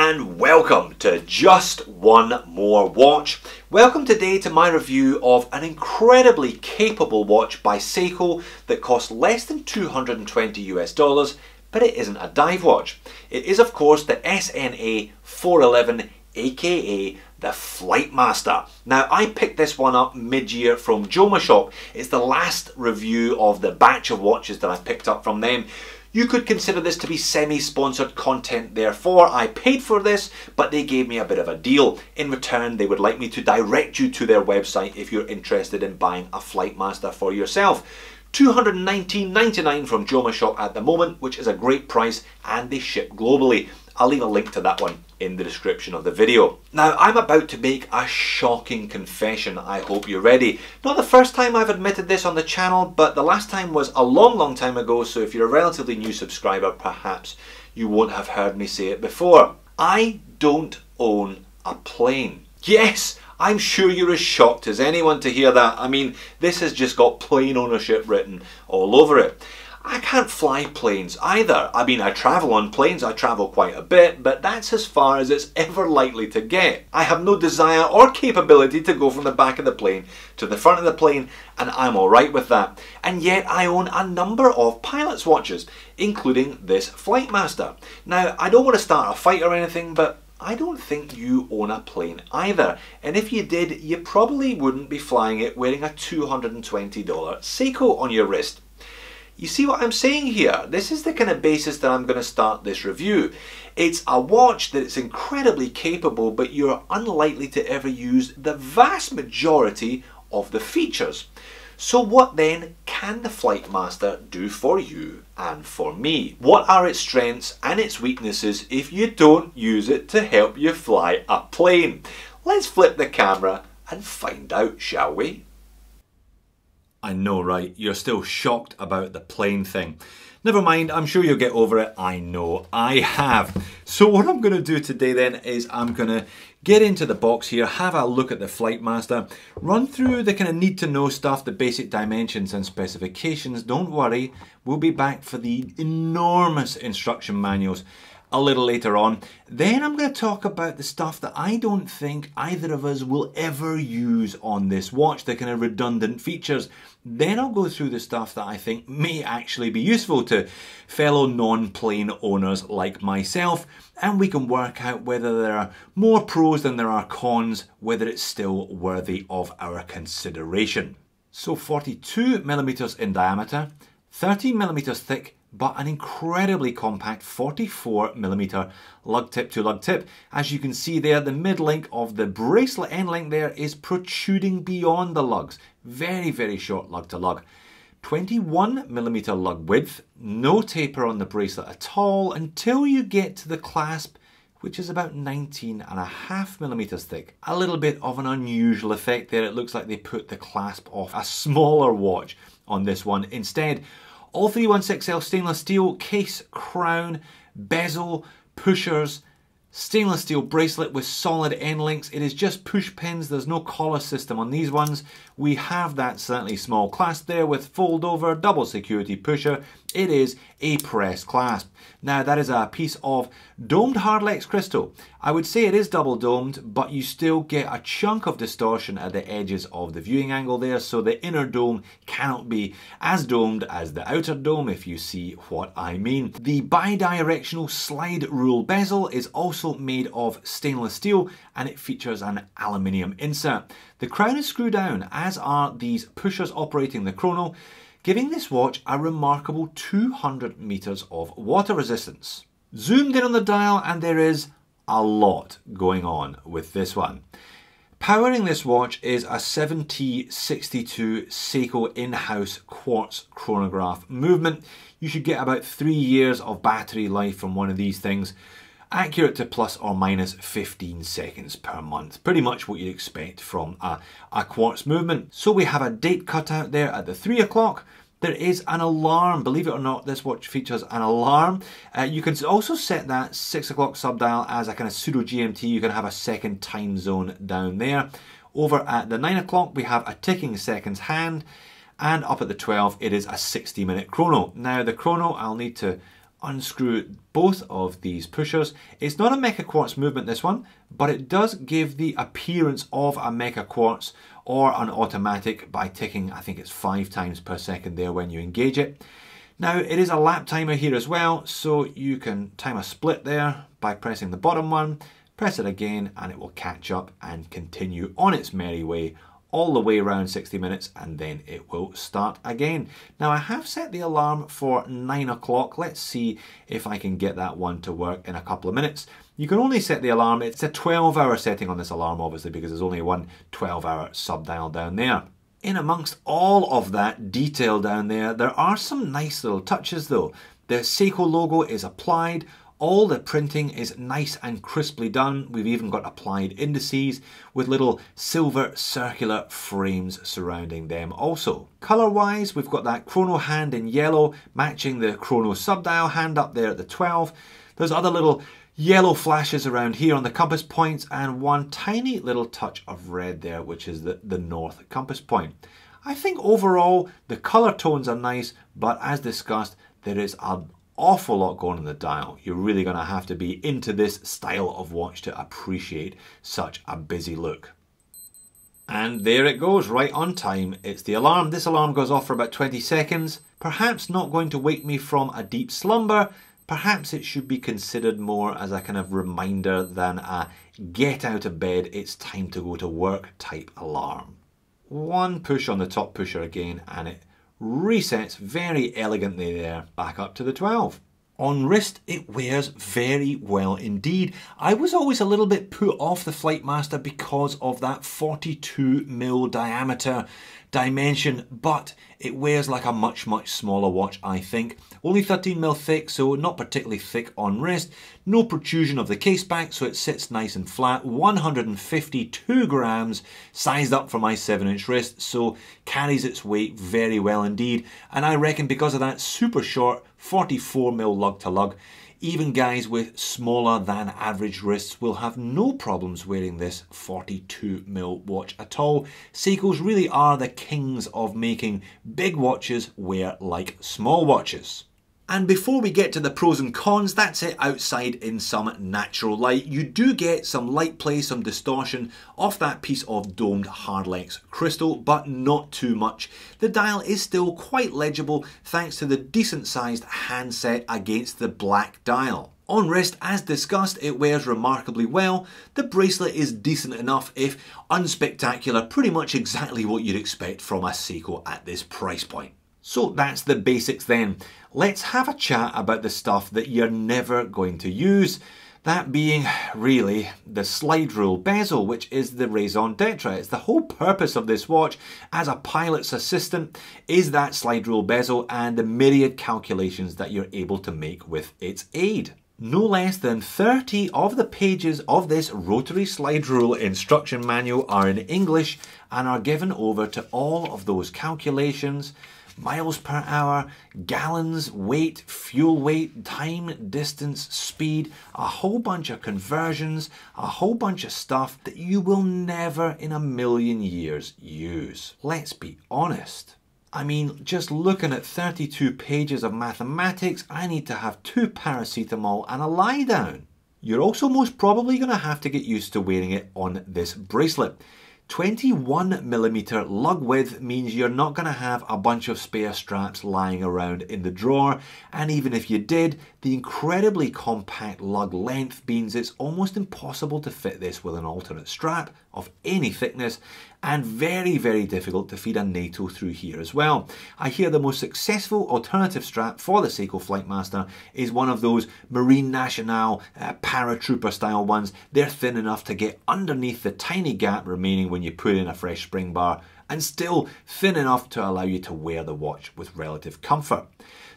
and welcome to Just One More Watch. Welcome today to my review of an incredibly capable watch by Seiko that costs less than $220 US, but it isn't a dive watch. It is of course the SNA 411, aka the Flightmaster. Now I picked this one up mid-year from JOMASHOP. It's the last review of the batch of watches that I picked up from them. You could consider this to be semi-sponsored content, therefore I paid for this, but they gave me a bit of a deal. In return, they would like me to direct you to their website if you're interested in buying a Flightmaster for yourself. $219.99 from JOMASHOP at the moment, which is a great price, and they ship globally. I'll leave a link to that one in the description of the video. Now, I'm about to make a shocking confession. I hope you're ready. Not the first time I've admitted this on the channel, but the last time was a long time ago, so if you're a relatively new subscriber, perhaps you won't have heard me say it before. I don't own a plane. Yes! I'm sure you're as shocked as anyone to hear that. I mean, this has just got plane ownership written all over it. I can't fly planes either. I mean, I travel on planes, I travel quite a bit, but that's as far as it's ever likely to get. I have no desire or capability to go from the back of the plane to the front of the plane, and I'm alright with that. And yet I own a number of pilot's watches, including this Flightmaster. Now, I don't want to start a fight or anything, but I don't think you own a plane either, and if you did, you probably wouldn't be flying it wearing a $220 Seiko on your wrist. You see what I'm saying here? This is the kind of basis that I'm going to start this review. It's a watch that is incredibly capable, but you're unlikely to ever use the vast majority of the features. So what then can the Flightmaster do for you and for me? What are its strengths and its weaknesses if you don't use it to help you fly a plane? Let's flip the camera and find out, shall we? I know, right? You're still shocked about the plane thing. Never mind, I'm sure you'll get over it. I know I have. So what I'm going to do today then is I'm going to get into the box here, have a look at the Flightmaster, run through the kind of need to know stuff, the basic dimensions and specifications. Don't worry, we'll be back for the enormous instruction manuals a little later on. Then I'm going to talk about the stuff that I don't think either of us will ever use on this watch, the kind of redundant features. Then I'll go through the stuff that I think may actually be useful to fellow non-plane owners like myself, and we can work out whether there are more pros than there are cons, whether it's still worthy of our consideration. So 42mm in diameter, 13mm thick, but an incredibly compact 44mm lug tip to lug tip. As you can see there, the mid link of the bracelet end link there is protruding beyond the lugs. Very short lug to lug. 21mm lug width, no taper on the bracelet at all until you get to the clasp, which is about 19.5mm thick. A little bit of an unusual effect there. It looks like they put the clasp off a smaller watch on this one instead. All 316L stainless steel, case, crown, bezel, pushers, stainless steel bracelet with solid end links. It is just push pins, there's no collar system on these ones. We have that slightly small clasp there with fold over, double security pusher. It is a pressed clasp. Now that is a piece of domed Hardlex crystal. I would say it is double domed, but you still get a chunk of distortion at the edges of the viewing angle there, so the inner dome cannot be as domed as the outer dome, if you see what I mean. The bidirectional slide rule bezel is also made of stainless steel, and it features an aluminium insert. The crown is screwed down, as are these pushers operating the chrono, giving this watch a remarkable 200 meters of water resistance. Zoomed in on the dial, and there is a lot going on with this one. Powering this watch is a 7T62 Seiko in-house quartz chronograph movement. You should get about 3 years of battery life from one of these things, accurate to plus or minus 15 seconds per month. Pretty much what you'd expect from a quartz movement. So we have a date cut out there at the 3 o'clock. There is an alarm. Believe it or not, this watch features an alarm. You can also set that 6 o'clock subdial as a kind of pseudo GMT. You can have a second time zone down there. Over at the 9 o'clock, we have a ticking seconds hand. And up at the 12, it is a 60-minute chrono. Now the chrono, I'll need to unscrew both of these pushers. It's not a mecha quartz movement, this one, but it does give the appearance of a mecha quartz or an automatic by ticking, I think it's 5 times per second there when you engage it. Now it is a lap timer here as well, so you can time a split there by pressing the bottom one, press it again and it will catch up and continue on its merry way all the way around 60 minutes, and then it will start again. Now I have set the alarm for 9 o'clock. Let's see if I can get that one to work in a couple of minutes. You can only set the alarm, it's a 12-hour setting on this alarm obviously, because there's only one 12-hour sub-dial down there. In amongst all of that detail down there, there are some nice little touches though. The Seiko logo is applied. All the printing is nice and crisply done. We've even got applied indices with little silver circular frames surrounding them also. Colour-wise, we've got that chrono hand in yellow, matching the chrono sub-dial hand up there at the 12. There's other little yellow flashes around here on the compass points, and one tiny little touch of red there, which is the north compass point. I think overall the colour tones are nice, but as discussed, there is an awful lot going on the dial. You're really going to have to be into this style of watch to appreciate such a busy look. And there it goes, right on time. It's the alarm. This alarm goes off for about 20 seconds. Perhaps not going to wake me from a deep slumber. Perhaps it should be considered more as a kind of reminder than a get out of bed, it's time to go to work type alarm. One push on the top pusher again and it resets very elegantly there, back up to the 12. On wrist, it wears very well indeed. I was always a little bit put off the Flightmaster because of that 42mm diameter dimension, but it wears like a much smaller watch, I think. Only 13mm thick, so not particularly thick on wrist. No protrusion of the case back, so it sits nice and flat. 152 grams, sized up for my 7-inch wrist, so carries its weight very well indeed. And I reckon because of that super short 44mm lug to lug, even guys with smaller than average wrists will have no problems wearing this 42mm watch at all. Seikos really are the kings of making big watches wear like small watches. And before we get to the pros and cons, that's it outside in some natural light. You do get some light play, some distortion off that piece of domed hardlex crystal, but not too much. The dial is still quite legible thanks to the decent sized handset against the black dial. On wrist, as discussed, it wears remarkably well. The bracelet is decent enough, if unspectacular, pretty much exactly what you'd expect from a Seiko at this price point. So that's the basics then. Let's have a chat about the stuff that you're never going to use. That being really the slide rule bezel, which is the raison d'etre. It's the whole purpose of this watch as a pilot's assistant is that slide rule bezel and the myriad calculations that you're able to make with its aid. No less than 30 of the pages of this rotary slide rule instruction manual are in English and are given over to all of those calculations. Miles per hour, gallons, weight, fuel weight, time, distance, speed, a whole bunch of conversions, a whole bunch of stuff that you will never in a million years use. Let's be honest. I mean, just looking at 32 pages of mathematics, I need to have 2 paracetamol and a lie down. You're also most probably going to have to get used to wearing it on this bracelet. 21mm lug width means you're not going to have a bunch of spare straps lying around in the drawer, and even if you did, the incredibly compact lug length means it's almost impossible to fit this with an alternate strap of any thickness, and very difficult to feed a NATO through here as well. I hear the most successful alternative strap for the Seiko Flightmaster is one of those Marine Nationale paratrooper style ones. They're thin enough to get underneath the tiny gap remaining when you put in a fresh spring bar, and still thin enough to allow you to wear the watch with relative comfort.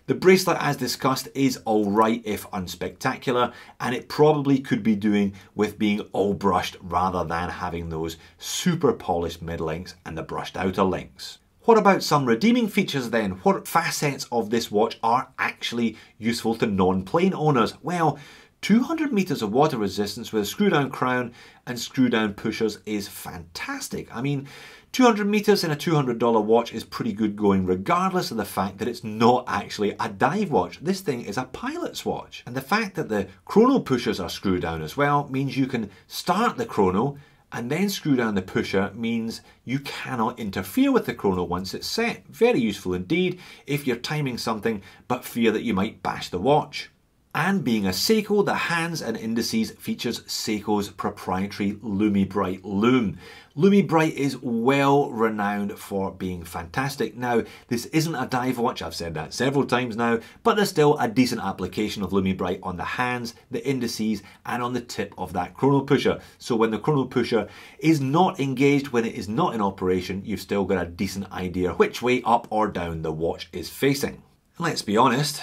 The bracelet, as discussed, is alright if unspectacular, and it probably could be doing with being all brushed rather than having those super polished mid links and the brushed outer links. What about some redeeming features then? What facets of this watch are actually useful to non-plane owners? Well, 200 meters of water resistance with a screw down crown and screw down pushers is fantastic. I mean, 200 meters in a $200 watch is pretty good going, regardless of the fact that it's not actually a dive watch. This thing is a pilot's watch. And the fact that the chrono pushers are screwed down as well means you can start the chrono and then screw down the pusher, means you cannot interfere with the chrono once it's set. Very useful indeed if you're timing something but fear that you might bash the watch. And being a Seiko, the hands and indices features Seiko's proprietary LumiBrite loom. LumiBrite is well renowned for being fantastic. Now, this isn't a dive watch, I've said that several times now, but there's still a decent application of LumiBrite on the hands, the indices, and on the tip of that chrono pusher. So when the chrono pusher is not engaged, when it is not in operation, you've still got a decent idea which way up or down the watch is facing. Let's be honest,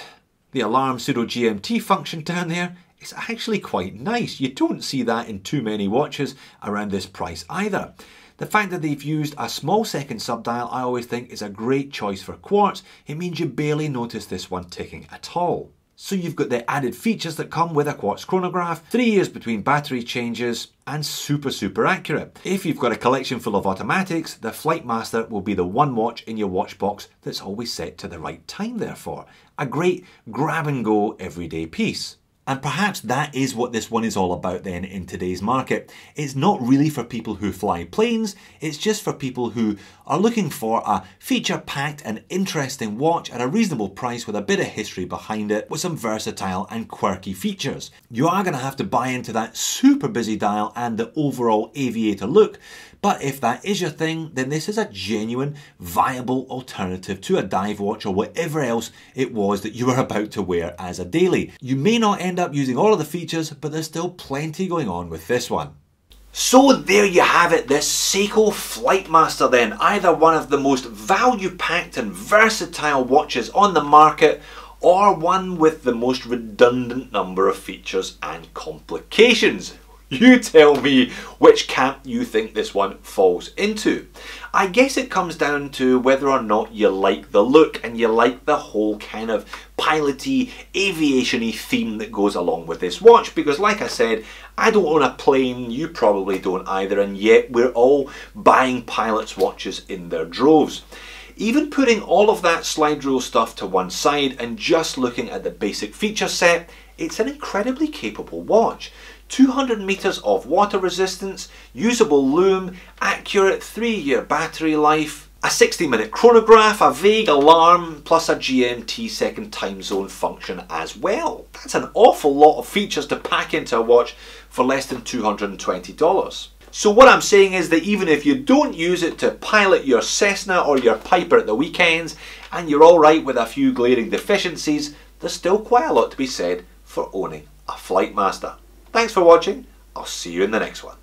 the alarm pseudo GMT function down there is actually quite nice. You don't see that in too many watches around this price either. The fact that they've used a small second subdial I always think is a great choice for quartz. It means you barely notice this one ticking at all. So you've got the added features that come with a quartz chronograph, 3 years between battery changes, and super accurate. If you've got a collection full of automatics, the Flightmaster will be the one watch in your watch box that's always set to the right time therefore. A great grab and go everyday piece. And perhaps that is what this one is all about then in today's market. It's not really for people who fly planes, it's just for people who are looking for a feature-packed and interesting watch at a reasonable price with a bit of history behind it, with some versatile and quirky features. You are going to have to buy into that super busy dial and the overall aviator look, but if that is your thing, then this is a genuine, viable alternative to a dive watch or whatever else it was that you were about to wear as a daily. You may not end up using all of the features, but there's still plenty going on with this one. So there you have it, this Seiko Flightmaster then, either one of the most value-packed and versatile watches on the market, or one with the most redundant number of features and complications. You tell me which camp you think this one falls into. I guess it comes down to whether or not you like the look and you like the whole kind of piloty, aviation-y theme that goes along with this watch, because like I said, I don't own a plane, you probably don't either, and yet we're all buying pilots' watches in their droves. Even putting all of that slide rule stuff to one side and just looking at the basic feature set, it's an incredibly capable watch. 200 meters of water resistance, usable loom, accurate 3-year battery life, a 60-minute chronograph, a vague alarm, plus a GMT second time zone function as well. That's an awful lot of features to pack into a watch for less than $220. So what I'm saying is that even if you don't use it to pilot your Cessna or your Piper at the weekends, and you're alright with a few glaring deficiencies, there's still quite a lot to be said for owning a Flightmaster. Thanks for watching, I'll see you in the next one.